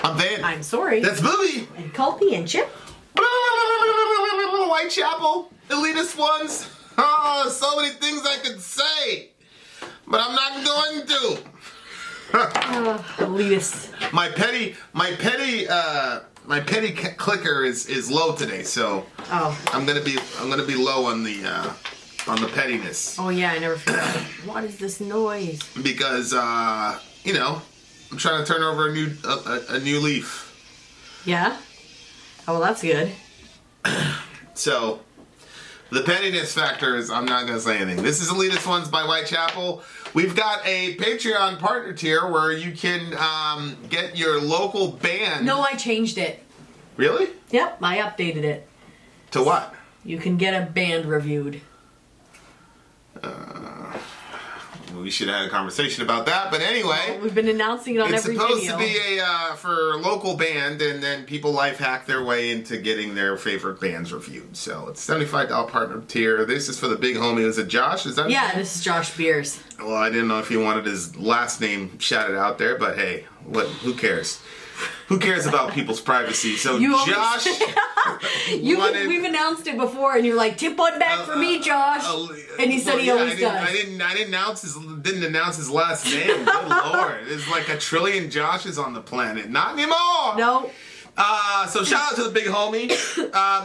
I'm Van. I'm Sori. That's Booby. And Culpy and Chip. Whitechapel, elitist ones. Oh, so many things I could say, but I'm not going to. Elitist. My petty clicker is low today, so I'm gonna be low on the pettiness. Oh yeah, I never forgot. What is this noise? Because I'm trying to turn over a new leaf. Yeah? Oh well, that's good. So, the pettiness factor is, I'm not going to say anything. This is Elitist Ones by Whitechapel. We've got a Patreon partner tier where you can get your local band. No, I changed it. Really? Yep, I updated it. To what? You can get a band reviewed. We should have had a conversation about that, but anyway. Well, we've been announcing it on every video. It's supposed to be a for local band, and then people life hack their way into getting their favorite bands reviewed. So it's $75 partner tier. This is for the big homie. Is it Josh? Is that? Yeah, this is Josh Beers. Well, I didn't know if he wanted his last name shouted out there, but hey, who cares? Who cares about people's privacy? So Josh, we've announced it before, and you're like, tip one back for me, Josh. And he said he always does. I didn't announce his last name. Good Lord, there's like a trillion Joshes on the planet. Not anymore. No. So shout out to the big homie.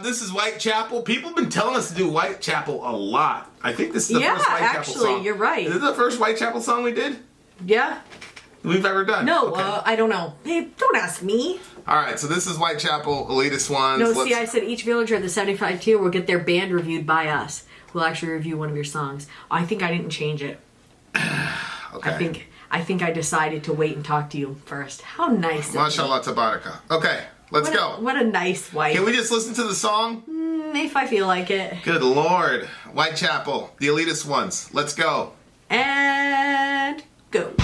This is Whitechapel. People have been telling us to do Whitechapel a lot. I think this is the first Whitechapel song. Actually, you're right. Is this the first Whitechapel song we did? Yeah. We've ever done? No, okay. I don't know. Hey, don't ask me. Alright, so this is Whitechapel, Elitist Ones. No, see, I said each villager at the 75 tier will get their band reviewed by us. We'll actually review one of your songs. I think I didn't change it. Okay. I think I decided to wait and talk to you first. How nice of you. Mashallah tabaraka. Okay, let's go. What a nice wife. Can we just listen to the song? If I feel like it. Good Lord. Whitechapel, the Elitist Ones. Let's go. And go.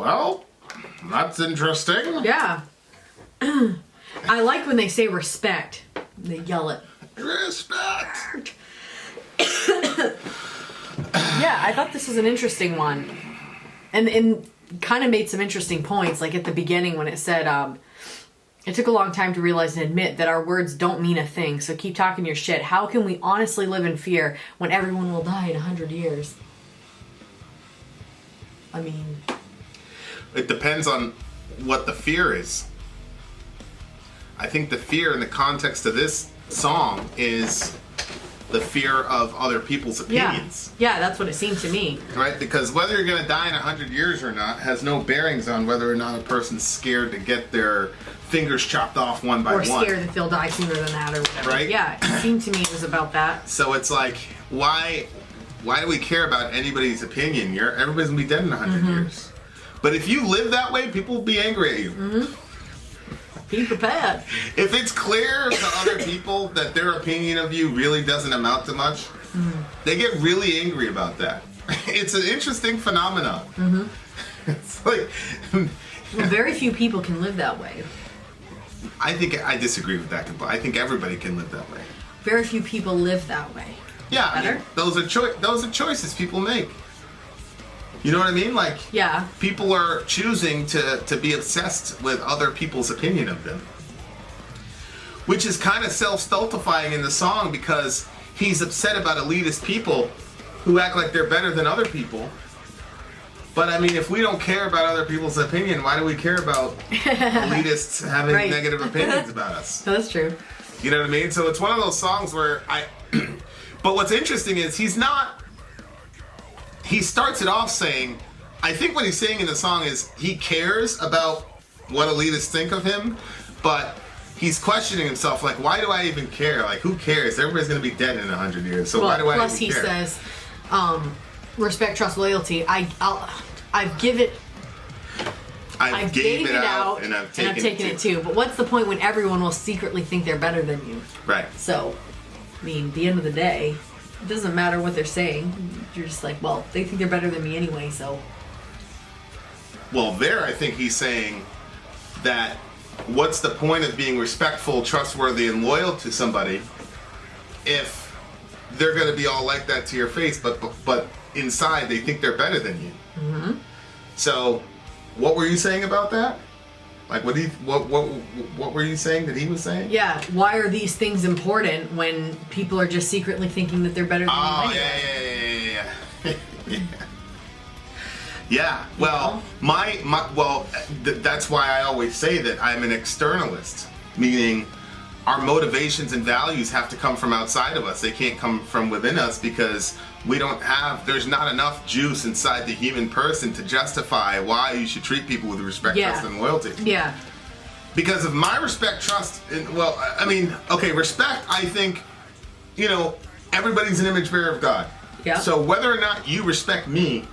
Well, that's interesting. Yeah. I like when they say respect. They yell it. Respect. Yeah, I thought this was an interesting one. And kind of made some interesting points, like at the beginning when it said, it took a long time to realize and admit that our words don't mean a thing, so keep talking your shit. How can we honestly live in fear when everyone will die in 100 years? I mean... It depends on what the fear is. I think the fear in the context of this song is the fear of other people's opinions. Yeah, that's what it seemed to me. Right? Because whether you're going to die in 100 years or not has no bearings on whether or not a person's scared to get their fingers chopped off one by one. Or scared that they'll die sooner than that or whatever. Right? Yeah, it seemed to me it was about that. So it's like, why do we care about anybody's opinion? Everybody's going to be dead in 100 years. But if you live that way, people will be angry at you. Be prepared. If it's clear to other people that their opinion of you really doesn't amount to much, they get really angry about that. It's an interesting phenomenon. It's like... Well, very few people can live that way. I disagree with that. I think everybody can live that way. Very few people live that way. Yeah, I mean, those are choices people make. You know what I mean? Like, yeah, people are choosing to be obsessed with other people's opinion of them. Which is kind of self-stultifying in the song because he's upset about elitist people who act like they're better than other people. But I mean, if we don't care about other people's opinion, why do we care about elitists having negative opinions about us? That's true. You know what I mean? So it's one of those songs where but what's interesting is he starts it off saying, I think what he's saying in the song is he cares about what elitists think of him, but he's questioning himself, like, why do I even care? Like, who cares? Everybody's going to be dead in 100 years, so why do I even care? Plus he says, respect, trust, loyalty. I've gave it out and I've taken it too. But what's the point when everyone will secretly think they're better than you? Right. So, I mean, at the end of the day, it doesn't matter what they're saying. You're just like, well, they think they're better than me anyway, so. Well, there I think he's saying that what's the point of being respectful, trustworthy, and loyal to somebody if they're going to be all like that to your face, but inside they think they're better than you. So, what were you saying about that? Like, what were you saying that he was saying? Yeah, why are these things important when people are just secretly thinking that they're better than you anyway? Yeah. Yeah. Well, that's why I always say that I'm an externalist, meaning our motivations and values have to come from outside of us. They can't come from within us because there's not enough juice inside the human person to justify why you should treat people with respect, trust, and loyalty. Yeah. Because of my respect, trust, respect, I think, everybody's an image bearer of God. Yeah. So whether or not you respect me,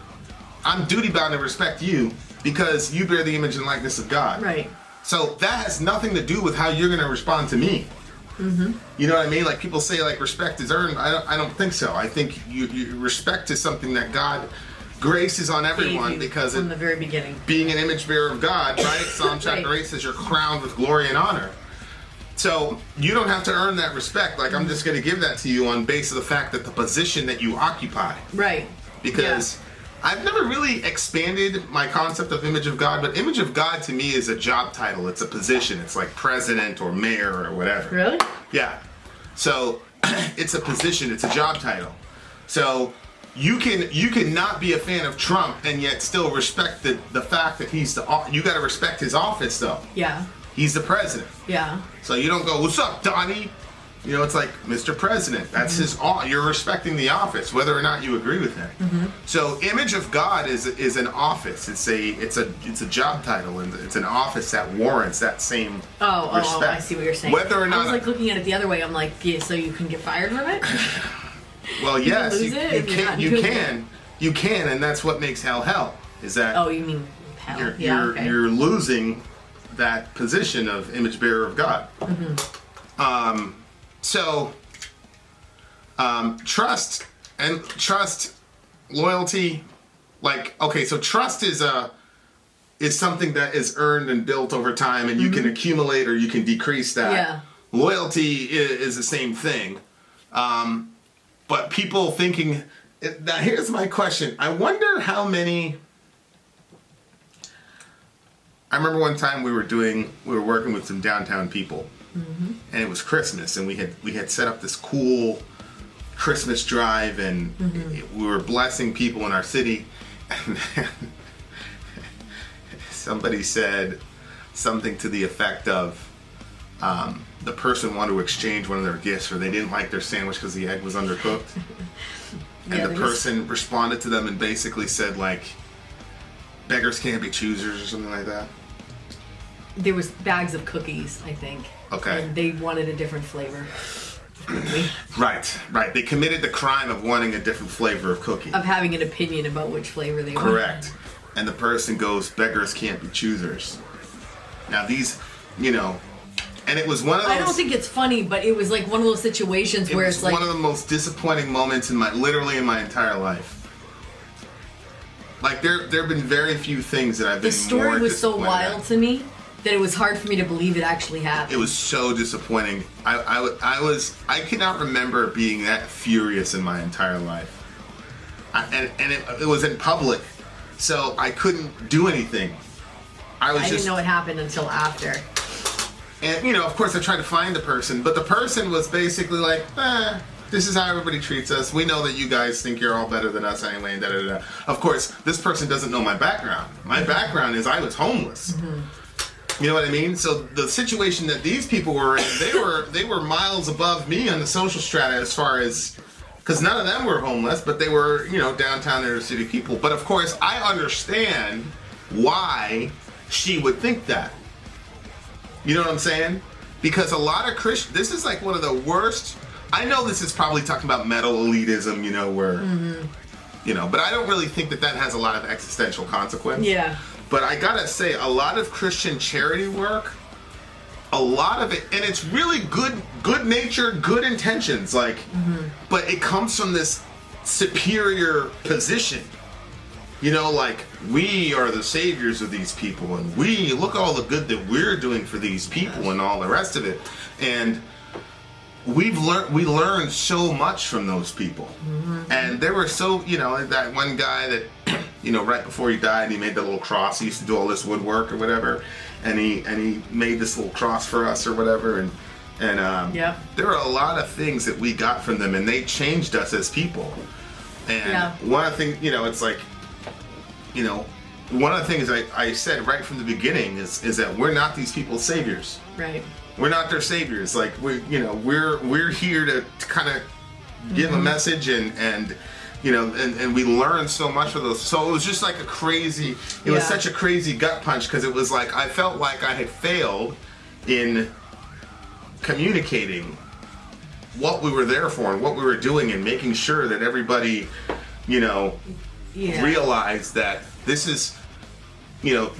I'm duty bound to respect you because you bear the image and likeness of God. Right. So that has nothing to do with how you're going to respond to me. You know what I mean? Like people say, like respect is earned. I don't think so. I think you respect is something that God graces on everyone because from the very beginning, being an image bearer of God, right? Psalm chapter 8 says you're crowned with glory and honor. So you don't have to earn that respect. Like I'm just going to give that to you on base of the fact that the position that you occupy. Right. Because I've never really expanded my concept of image of God, but image of God to me is a job title. It's a position. It's like president or mayor or whatever. Really? Yeah. So it's a position. It's a job title. So you can not be a fan of Trump and yet still respect the fact that you got to respect his office though. Yeah. He's the president. Yeah. So you don't go, what's up, Donnie? It's like Mr. President. That's his. You're respecting the office, whether or not you agree with him. So, image of God is an office. It's a job title, and it's an office that warrants that same respect. Oh, I see what you're saying. Whether or not I was like looking at it the other way. I'm like, yeah, so you can get fired from it? Well, yes, you can, and that's what makes hell. Is that? Oh, you mean hell? You're losing that position of image bearer of God. So, trust, loyalty, so trust is is something that is earned and built over time, and you can accumulate or you can decrease that. Yeah. Loyalty is the same thing. But people thinking... Now, here's my question. I wonder how many... I remember one time we were working with some downtown people, and it was Christmas, and we had set up this cool Christmas drive, and we were blessing people in our city, and then somebody said something to the effect of the person wanted to exchange one of their gifts, or they didn't like their sandwich because the egg was undercooked, and the person responded to them and basically said, like, beggars can't be choosers or something like that. There was bags of cookies, I think. Okay. And they wanted a different flavor. Right. They committed the crime of wanting a different flavor of cookie. Of having an opinion about which flavor they want. Correct. And the person goes, beggars can't be choosers. Now these, and it was one of those... I don't think it's funny, but it was like one of those situations where it's like... one of the most disappointing moments literally in my entire life. Like, there have been very few things that I've been more disappointed The story was so wild at. to me that it was hard for me to believe it actually happened. It was so disappointing. I cannot remember being that furious in my entire life. And it was in public, so I couldn't do anything. I didn't know it happened until after. And, of course I tried to find the person, but the person was basically like, this is how everybody treats us. We know that you guys think you're all better than us anyway, and da-da-da-da. Of course, this person doesn't know my background. My background is I was homeless. You know what I mean? So the situation that these people were in, they were miles above me on the social strata as far as... Because none of them were homeless, but they were, downtown inner city people. But of course, I understand why she would think that. You know what I'm saying? Because a lot of Christians... This is like one of the worst... I know this is probably talking about metal elitism, where... but I don't really think that has a lot of existential consequence. Yeah. But I gotta say, a lot of Christian charity work, a lot of it, and it's really good nature, good intentions, but it comes from this superior position. Like, we are the saviors of these people, and we look at all the good that we're doing for these people and all the rest of it. And we learned so much from those people. And there were that one guy that, right before he died, he made that little cross. He used to do all this woodwork or whatever, and he made this little cross for us or whatever, and there are a lot of things that we got from them, and they changed us as people. And one of the things, it's like, one of the things I said right from the beginning is that we're not these people's saviors. Right. We're not their saviors. Like, we're here to kind of give a message and we learned so much of those. So it was just like it was such a crazy gut punch, because it was like, I felt like I had failed in communicating what we were there for and what we were doing, and making sure that everybody, realized that this is,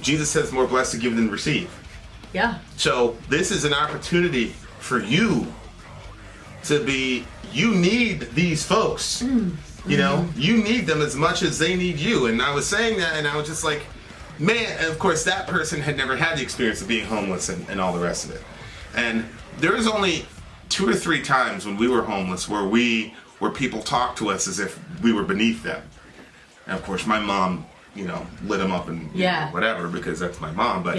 Jesus says more blessed to give than receive. Yeah. So this is an opportunity for you to be, you need these folks. You need them as much as they need you. And I was saying that, and I was just like, man, and of course that person had never had the experience of being homeless and all the rest of it. And there was only 2 or 3 times when we were homeless where people talked to us as if we were beneath them. And of course my mom, lit them up and whatever, because that's my mom. But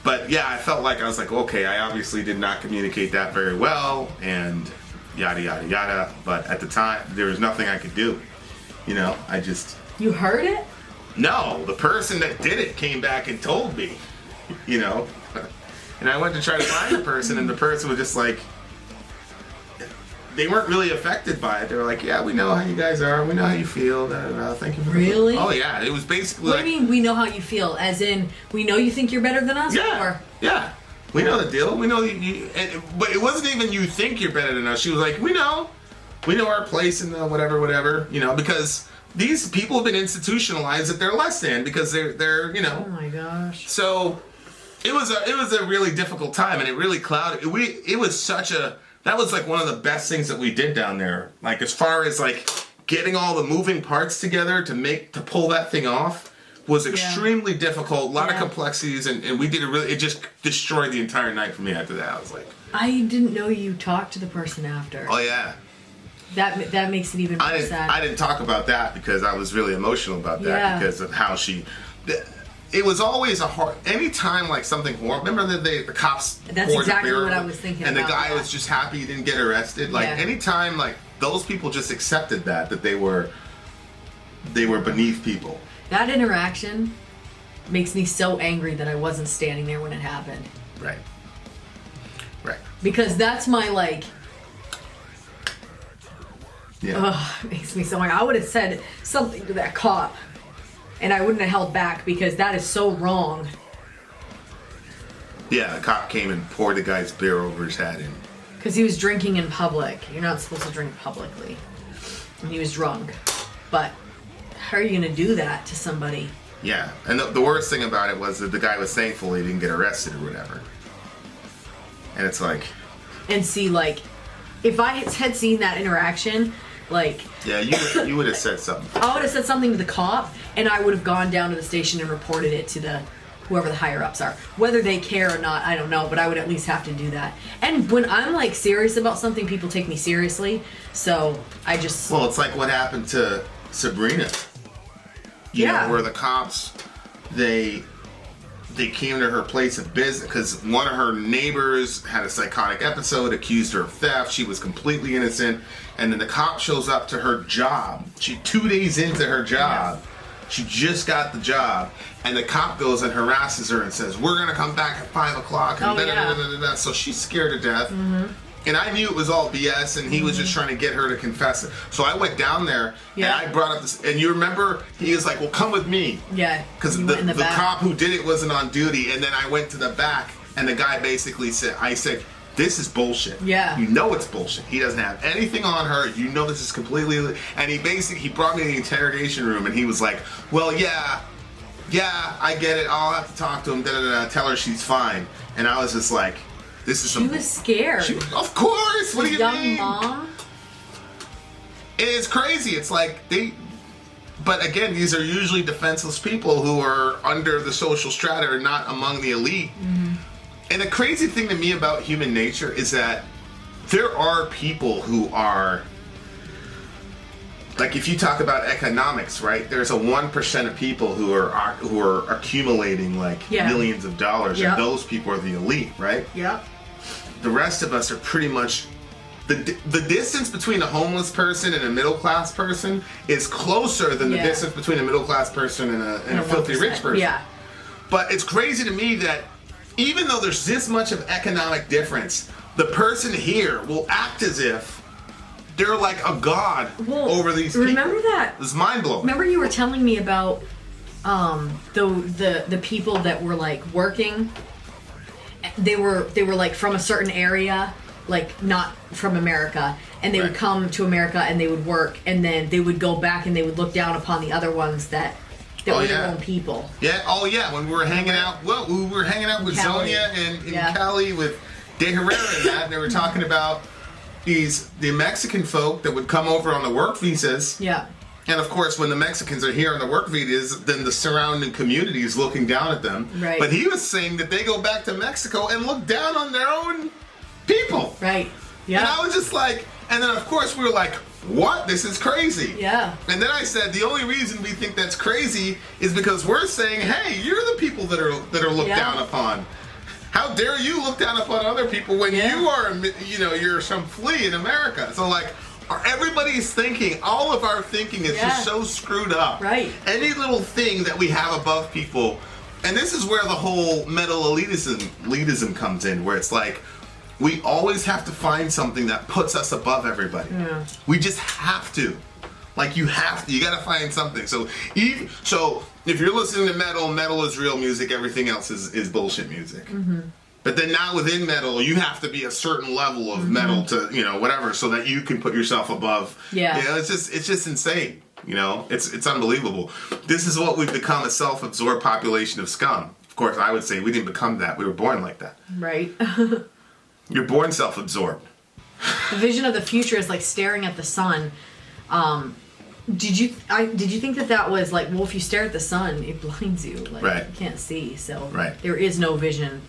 but I felt like, I was like, okay, I obviously did not communicate that very well, and yada yada yada. But at the time, there was nothing I could do. I just... You heard it? No, the person that did it came back and told me. And I went to try to find the person, and the person was just like, they weren't really affected by it. They were like, yeah, we know how you guys are. We know how you feel. Da, da, da. Thank you for Really? Oh, yeah. It was basically What do you mean, we know how you feel? As in, we know you think you're better than us? Yeah. Or? Yeah. We know the deal. We know but it wasn't even you think you're better than us. She was like, we know our place in the whatever, because these people have been institutionalized that they're less than, because they're Oh my gosh. So it was a really difficult time, and it really clouded. That was like one of the best things that we did down there. Like, as far as like getting all the moving parts together to pull that thing off was extremely difficult, a lot of Yeah. complexities, and we did it just destroyed the entire night for me after that. I was like, I didn't know you talked to the person after. oh yeah. That makes it even more sad. I didn't talk about that because I was really emotional about that because of how she. It was always a hard. Anytime like something horrible. Remember that the cops. That's poured exactly beer what I over- was thinking. And the about, guy was just happy he didn't get arrested. Like anytime like those people just accepted that they were beneath people. That interaction makes me so angry that I wasn't standing there when it happened. Right. Right. Because that's my like. Yeah. Ugh, it makes me so angry. I would have said something to that cop, and I wouldn't have held back because that is so wrong. Yeah, the cop came and poured the guy's beer over his head and. Because he was drinking in public. You're not supposed to drink publicly. And he was drunk. But how are you going to do that to somebody? Yeah, and the worst thing about it was that the guy was thankful he didn't get arrested or whatever. And it's like... And see, like, if I had seen that interaction, like... Yeah, you would have said something. I would have said something to the cop, and I would have gone down to the station and reported it to whoever the higher-ups are. Whether they care or not, I don't know, but I would at least have to do that. And when I'm, like, serious about something, people take me seriously, so I just... Well, it's like what happened to Sabrina. You know, where the cops, they came to her place of business because one of her neighbors had a psychotic episode, accused her of theft. She was completely innocent. And then the cop shows up to her job. 2 days into her job. She just got the job, and the cop goes and harasses her and says, "We're gonna come back at 5 o'clock." And da-da-da-da-da-da. So she's scared to death. Mm-hmm. And I knew it was all BS, and he was just trying to get her to confess it. So I went down there, and I brought up this. And you remember, he was like, "Well, come with me." Yeah. Because the cop who did it wasn't on duty, and then I went to the back, and the guy basically said, "I said, this is bullshit. Yeah. You know it's bullshit. He doesn't have anything on her. You know this is completely..." And he brought me to the interrogation room, and he was like, "Well, yeah, I get it. I'll have to talk to him. Da-da-da, tell her she's fine." And I was just like, "This is..." She was scared. Of course. What do you mean? Young mom. It's crazy. It's like But again, these are usually defenseless people who are under the social strata or not among the elite. Mm-hmm. And the crazy thing to me about human nature is that there are people who are, like if you talk about economics, right? There's a 1% of people who are accumulating like millions of dollars, and those people are the elite, right? Yeah. The rest of us are pretty much the distance between a homeless person and a middle class person is closer than the distance between a middle class person and a filthy rich person. Yeah. But it's crazy to me that even though there's this much of economic difference, the person here will act as if they're like a god over these people. Remember that? It's mind blowing. Remember you were telling me about the people that were like working. They were like from a certain area, like not from America, and they would come to America and they would work, and then they would go back and they would look down upon the other ones that were their own people. Yeah. Oh yeah. When we were hanging out, we were hanging out with Cali. Zonia and Cali with De Herrera and that, and they were talking about the Mexican folk that would come over on the work visas. Yeah. And of course, when the Mexicans are here on the work visas, then the surrounding community is looking down at them. Right. But he was saying that they go back to Mexico and look down on their own people. Right. Yeah. And I was just like, and then of course we were like, what? This is crazy. Yeah. And then I said, the only reason we think that's crazy is because we're saying, hey, you're the people that are looked down upon. How dare you look down upon other people when you are, you're some flea in America? So like, everybody's thinking, all of our thinking is just so screwed up. Right. Any little thing that we have above people, and this is where the whole metal elitism comes in, where it's like, we always have to find something that puts us above everybody. Yeah. We just have to. Like you gotta find something. So if you're listening to metal is real music, everything else is bullshit music. Mm-hmm. But then now within metal, you have to be a certain level of metal to, whatever, so that you can put yourself above. Yeah. It's just insane. It's unbelievable. This is what we've become, a self-absorbed population of scum. Of course, I would say we didn't become that. We were born like that. Right. You're born self-absorbed. The vision of the future is like staring at the sun. Did you think that was like, well, if you stare at the sun, it blinds you, like Right. you can't see, so Right. there is no vision.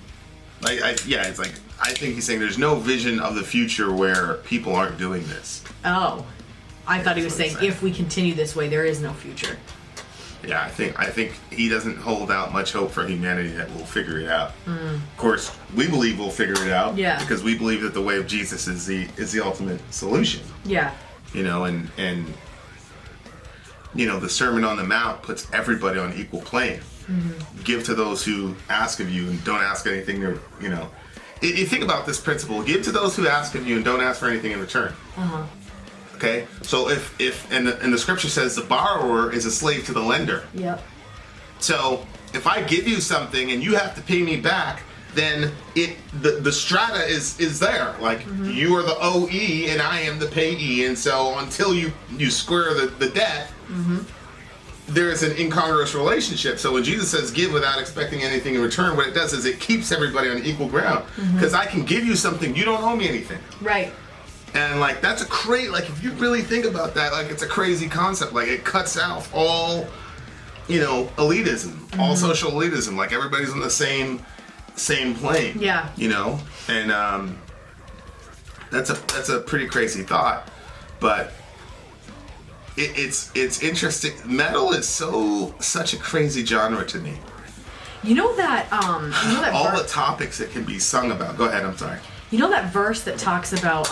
It's like I think he's saying there's no vision of the future where people aren't doing this. Oh, I thought he was That's what saying I'm if we continue this way, there is no future. Yeah, I think he doesn't hold out much hope for humanity that we'll figure it out. Of course, we believe we'll figure it out. Yeah. Because we believe that the way of Jesus is the ultimate solution. Yeah. You know, and you know, the Sermon on the Mount puts everybody on equal plane. Give to those who ask of you and don't ask anything. You know, you think about this principle: give to those who ask of you and don't ask for anything in return. Okay, so if and the scripture says the borrower is a slave to the lender. Yep. So if I give you something and you have to pay me back, then the strata is there. Like you are the OE and I am the payee, and so until you square the debt, there is an incongruous relationship. So when Jesus says give without expecting anything in return, what it does is it keeps everybody on equal ground. Because I can give you something, you don't owe me anything. Right. And like that's like if you really think about that, like it's a crazy concept. Like it cuts out all, you know, elitism, all social elitism. Like everybody's on the same plane. Yeah. You know, and that's a pretty crazy thought, but it's interesting. Metal is such a crazy genre to me. You know that All the topics that can be sung about. Go ahead. I'm sorry. You know that verse that talks about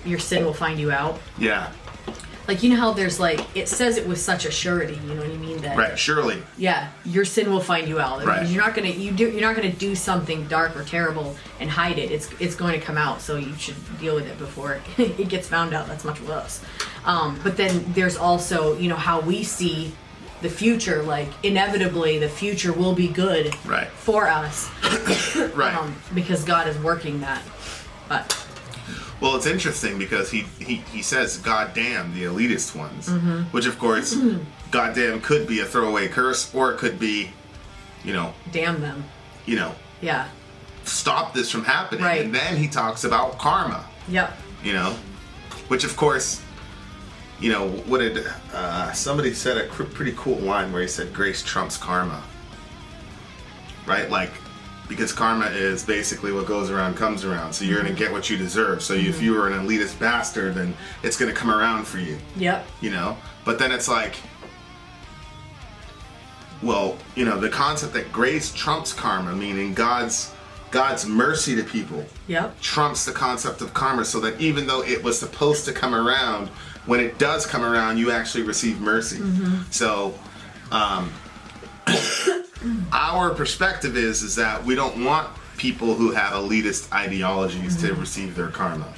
your sin will find you out? Yeah. Like, you know how there's like, it says it with such a surety, you know what I mean? That, Right. Surely. yeah, your sin will find you out. Right. You're not gonna do something dark or terrible and hide it. It's going to come out, so you should deal with it before it gets found out. That's much worse. But then there's also, you know, how we see the future. Like, inevitably, the future will be good Right. for us. Right. Because God is working that. But Well, it's interesting because he says "God damn" the elitist ones, which of course, "God damn" could be a throwaway curse, or it could be, you know, damn them. you know, Yeah. stop this from happening. Right. And then he talks about karma, Yep. you know, which of course, you know, what did somebody said a pretty cool line where he said grace trumps karma, right? Like, because karma is basically what goes around comes around, so you're going to get what you deserve. So if you were an elitist bastard, then it's going to come around for you. Yep. You know, but then it's like, well, you know, the concept that grace trumps karma, meaning God's mercy to people, Yep. trumps the concept of karma, so that even though it was supposed to come around, when it does come around, you actually receive mercy. So our perspective is that we don't want people who have elitist ideologies to receive their karma,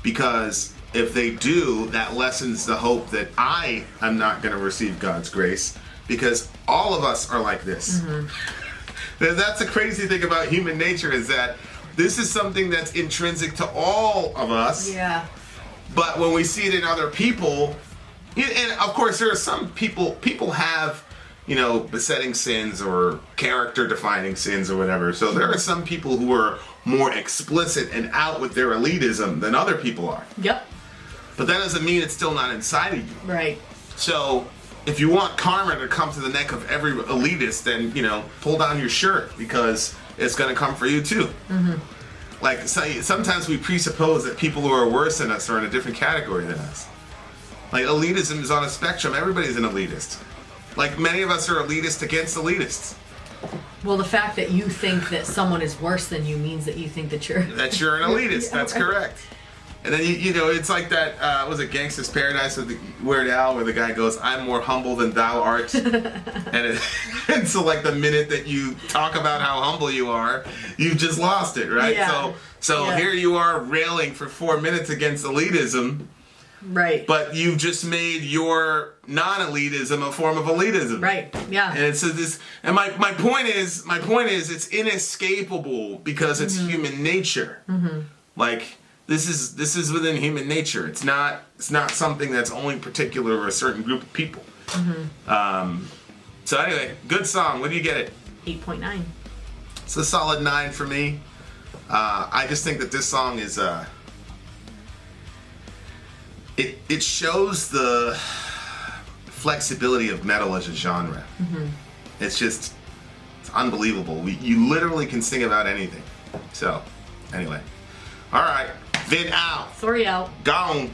because if they do, that lessens the hope that I am not going to receive God's grace, because all of us are like this. That's the crazy thing about human nature, is that this is something that's intrinsic to all of us. Yeah. But when we see it in other people, and of course there are some people have, you know, besetting sins or character defining sins or whatever. So there are some people who are more explicit and out with their elitism than other people are. Yep. But that doesn't mean it's still not inside of you. Right. So if you want karma to come to the neck of every elitist, then, you know, pull down your shirt, because it's going to come for you too. Like, sometimes we presuppose that people who are worse than us are in a different category than us. Like, elitism is on a spectrum. Everybody's an elitist. Like, many of us are elitist against elitists. Well, the fact that you think that someone is worse than you means that you think that you're... That you're an elitist. That's correct. And then, you know, it's like that, was it Gangsta's Paradise with the Weird Al, where the guy goes, "I'm more humble than thou art." and so, like, the minute that you talk about how humble you are, you've just lost it, right? Yeah. So Yeah. here you are railing for 4 minutes against elitism, Right. but you've just made your non-elitism a form of elitism. Right. Yeah. And so this, and my point is, it's inescapable because it's human nature. Like, this is within human nature. It's not something that's only particular to a certain group of people. So anyway, good song. What do you get it? 8.9. It's a solid 9 for me. I just think that this song is it shows the flexibility of metal as a genre. It's just, it's unbelievable. You literally can sing about anything. So, anyway. All right. Vin out. Sori out. Gone.